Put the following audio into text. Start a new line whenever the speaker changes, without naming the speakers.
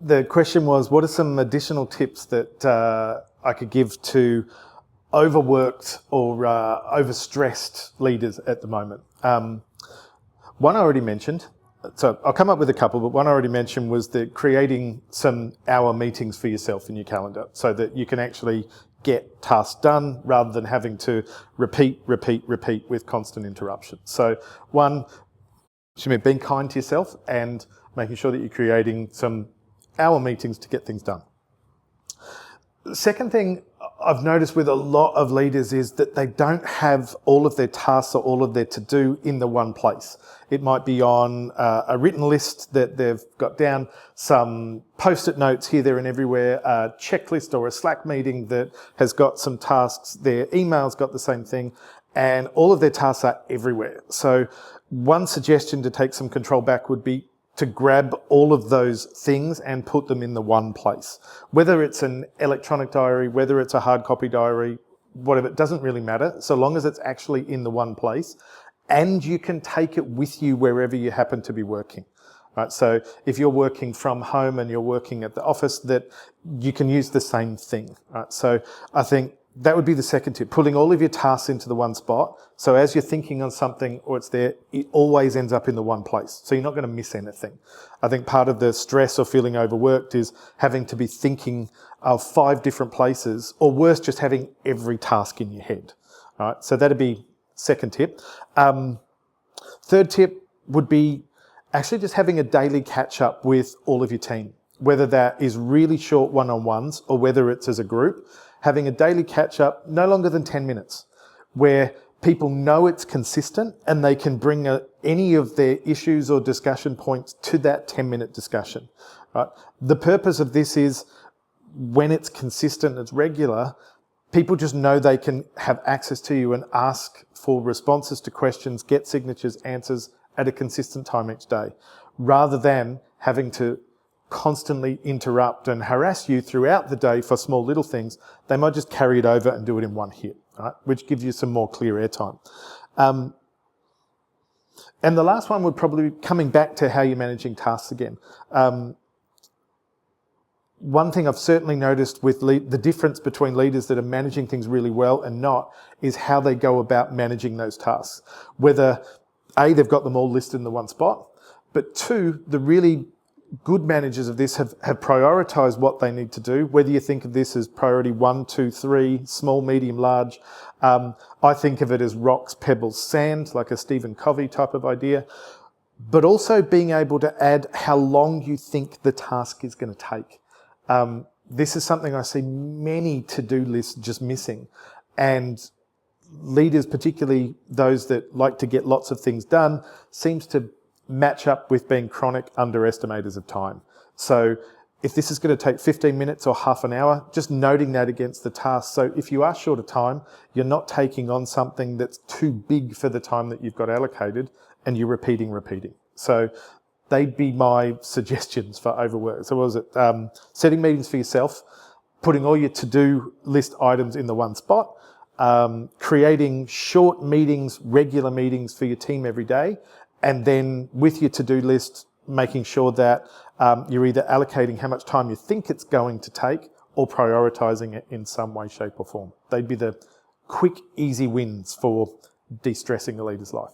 the question was, what are some additional tips that I could give to overworked or overstressed leaders at the moment? One I already mentioned. So I'll come up with a couple, but one I already mentioned was that creating some hour meetings for yourself in your calendar so that you can actually get tasks done rather than having to repeat with constant interruptions. So one, being kind to yourself and making sure that you're creating some hour meetings to get things done. The second thing I've noticed with a lot of leaders is that they don't have all of their tasks or all of their to-do in the one place. It might be on a written list that they've got down, some post-it notes here, there and everywhere, a checklist or a Slack meeting that has got some tasks, their email's got the same thing, and all of their tasks are everywhere. So one suggestion to take some control back would be to grab all of those things and put them in the one place. Whether it's an electronic diary, whether it's a hard copy diary, whatever, it doesn't really matter, so long as it's actually in the one place and you can take it with you wherever you happen to be working. Right, so if you're working from home and you're working at the office, that you can use the same thing. Right? So I think that would be the second tip, putting all of your tasks into the one spot. So as you're thinking on something or it's there, it always ends up in the one place. So you're not going to miss anything. I think part of the stress or feeling overworked is having to be thinking of 5 different places, or worse, just having every task in your head. All right, so that'd be second tip. Third tip would be actually just having a daily catch up with all of your team, whether that is really short one-on-ones or whether it's as a group. Having a daily catch up, no longer than 10 minutes, where people know it's consistent and they can bring any of their issues or discussion points to that 10-minute discussion. Right? The purpose of this is when it's consistent, it's regular, people just know they can have access to you and ask for responses to questions, get signatures, answers at a consistent time each day, rather than having to constantly interrupt and harass you throughout the day for small little things. They might just carry it over and do it in one hit, right? Which gives you some more clear airtime. And the last one would probably be coming back to how you're managing tasks again. One thing I've certainly noticed with the difference between leaders that are managing things really well and not is how they go about managing those tasks. Whether A, they've got them all listed in the one spot, but 2, the really good managers of this have prioritised what they need to do, whether you think of this as priority 1, 2, 3, small, medium, large. I think of it as rocks, pebbles, sand, like a Stephen Covey type of idea, but also being able to add how long you think the task is going to take. This is something I see many to-do lists just missing, and leaders, particularly those that like to get lots of things done, seems to match up with being chronic underestimators of time. So if this is going to take 15 minutes or half an hour, just noting that against the task. So if you are short of time, you're not taking on something that's too big for the time that you've got allocated and you're repeating. So they'd be my suggestions for overwork. So what was it? Setting meetings for yourself, putting all your to-do list items in the one spot, creating short meetings, regular meetings for your team every day, and then with your to-do list, making sure that you're either allocating how much time you think it's going to take or prioritising it in some way, shape or form. They'd be the quick, easy wins for de-stressing a leader's life.